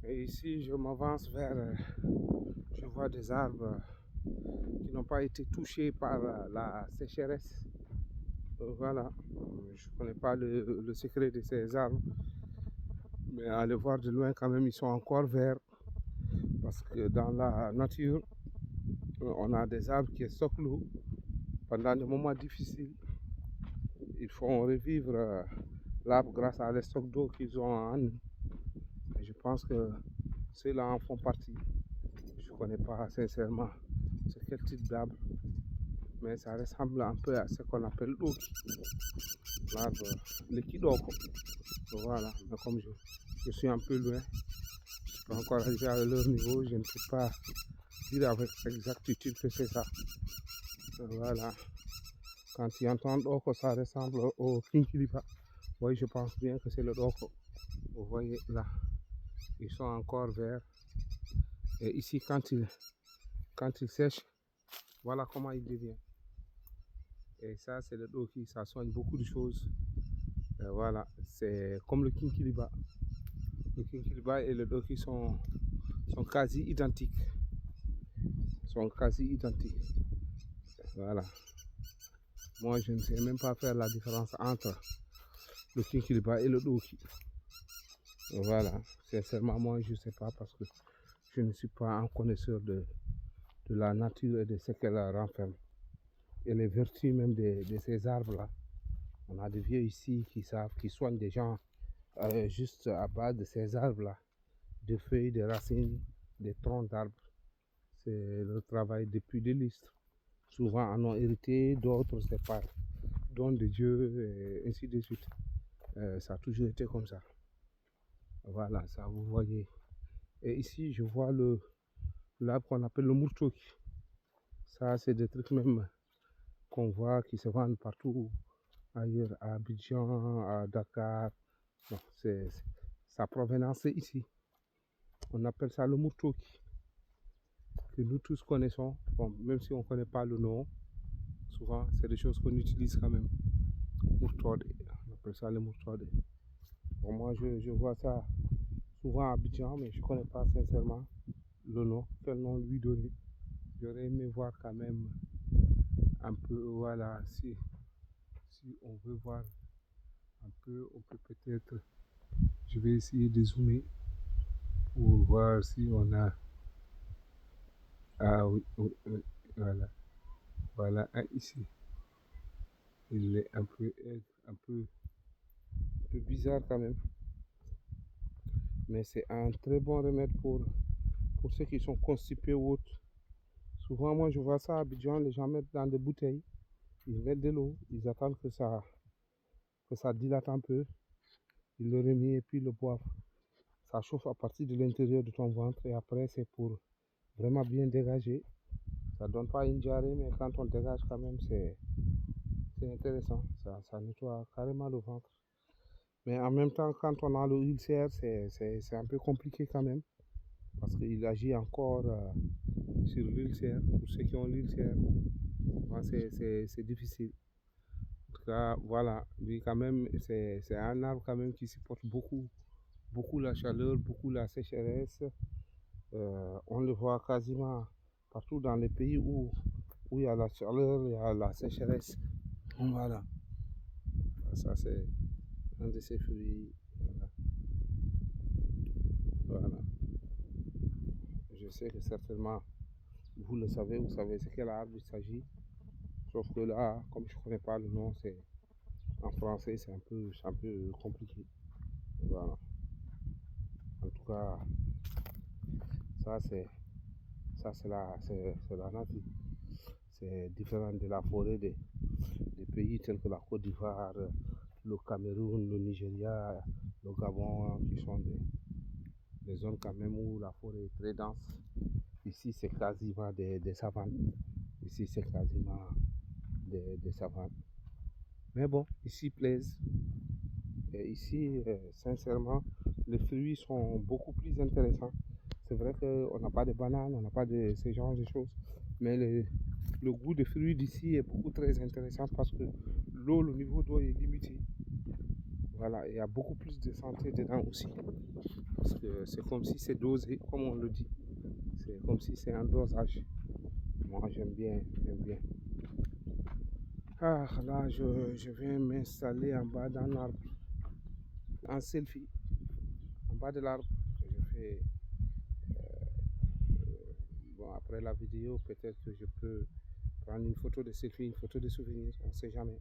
Et ici, je m'avance vers, je vois des arbres qui n'ont pas été touchés par la sécheresse. Voilà, je ne connais pas le secret de ces arbres, mais à les voir de loin quand même, ils sont encore verts. Parce que dans la nature, on a des arbres qui stockent l'eau pendant des moments difficiles. Ils font revivre l'arbre grâce à les stocks d'eau qu'ils ont en eux. Et je pense que ceux-là en font partie. Je ne connais pas sincèrement c'est quel type d'arbre, mais ça ressemble un peu à ce qu'on appelle l'oki, l'arbre, le kidoko. Voilà, mais comme je suis un peu loin, je ne suis pas encore arrivé à leur niveau, je ne peux pas dire avec exactitude que c'est ça. Voilà, quand tu entends doko, ça ressemble au kinkiliba. Oui, je pense bien que c'est le doko. Vous voyez là, ils sont encore verts. Et ici, quand il sèche, voilà comment il devient. Et ça, c'est le doki, ça soigne beaucoup de choses. Et voilà, c'est comme le kinkiliba. Le kinkiliba et le doki sont quasi identiques. Voilà. Moi, je ne sais même pas faire la différence entre le kinkiliba et le doki. Voilà, sincèrement, moi, je ne sais pas parce que je ne suis pas un connaisseur de la nature et de ce qu'elle renferme. Et les vertus même de ces arbres-là. On a des vieux ici qui soignent des gens juste à base de ces arbres-là, des feuilles, des racines, des troncs d'arbres. C'est le travail depuis des lustres. Souvent en ont hérité, d'autres c'est par don de Dieu, et ainsi de suite. Ça a toujours été comme ça. Voilà, ça vous voyez. Et ici, je vois l'arbre qu'on appelle le murtoki. Ça, c'est des trucs même qu'on voit qui se vendent partout ailleurs, à Abidjan, à Dakar. Bon, sa provenance c'est ici. On appelle ça le murtoki, que nous tous connaissons. Bon, même si on ne connaît pas le nom, souvent c'est des choses qu'on utilise quand même. Murtode, on appelle ça le murtode. Bon, moi je vois ça souvent à Abidjan, mais je ne connais pas sincèrement le nom, quel nom lui donner. J'aurais aimé voir quand même un peu, voilà, si on veut voir un peu, on peut peut-être, je vais essayer de zoomer pour voir si on a, ah oui, oui, oui, voilà, ici, il est un peu bizarre quand même, mais c'est un très bon remède pour ceux qui sont constipés ou autres. Souvent, moi, je vois ça à Abidjan, les gens mettent dans des bouteilles, ils mettent de l'eau, ils attendent que ça dilate un peu, ils le remettent et puis le boivent. Ça chauffe à partir de l'intérieur de ton ventre et après, c'est pour vraiment bien dégager. Ça donne pas une diarrhée, mais quand on dégage quand même, c'est intéressant. Ça nettoie carrément le ventre. Mais en même temps, quand on a le ulcère, c'est un peu compliqué quand même. Parce qu'il agit encore sur l'ulcère. Pour ceux qui ont l'ulcère, c'est difficile. En tout cas, voilà. Lui, quand même, c'est un arbre quand même qui supporte beaucoup la chaleur, beaucoup la sécheresse. On le voit quasiment partout dans les pays où il y a la chaleur, il y a la sécheresse. Voilà. Ça, c'est un de ces fruits. Voilà. Je sais que certainement, vous le savez, vous savez de quel arbre il s'agit. Sauf que là, comme je ne connais pas le nom, en français, c'est un peu compliqué. Voilà. En tout cas, ça c'est la nature. C'est différent de la forêt des pays tels que la Côte d'Ivoire, le Cameroun, le Nigeria, le Gabon, qui sont des zones quand même où la forêt est très dense. Ici, c'est quasiment des savanes. Ici, c'est quasiment des savanes. Mais bon, ici plaise. Et ici, sincèrement, les fruits sont beaucoup plus intéressants. C'est vrai qu'on n'a pas de bananes, on n'a pas de ce genre de choses. Mais le goût des fruits d'ici est beaucoup très intéressant parce que le niveau d'eau est limité. Voilà, il y a beaucoup plus de santé dedans aussi. Parce que c'est comme si c'est dosé, comme on le dit. C'est comme si c'est un dosage. Moi, j'aime bien, j'aime bien. Ah, là, je vais m'installer en bas d'un arbre, en selfie, en bas de l'arbre. Je fais, bon, après la vidéo, peut-être que je peux prendre une photo de selfie, une photo de souvenir, on ne sait jamais.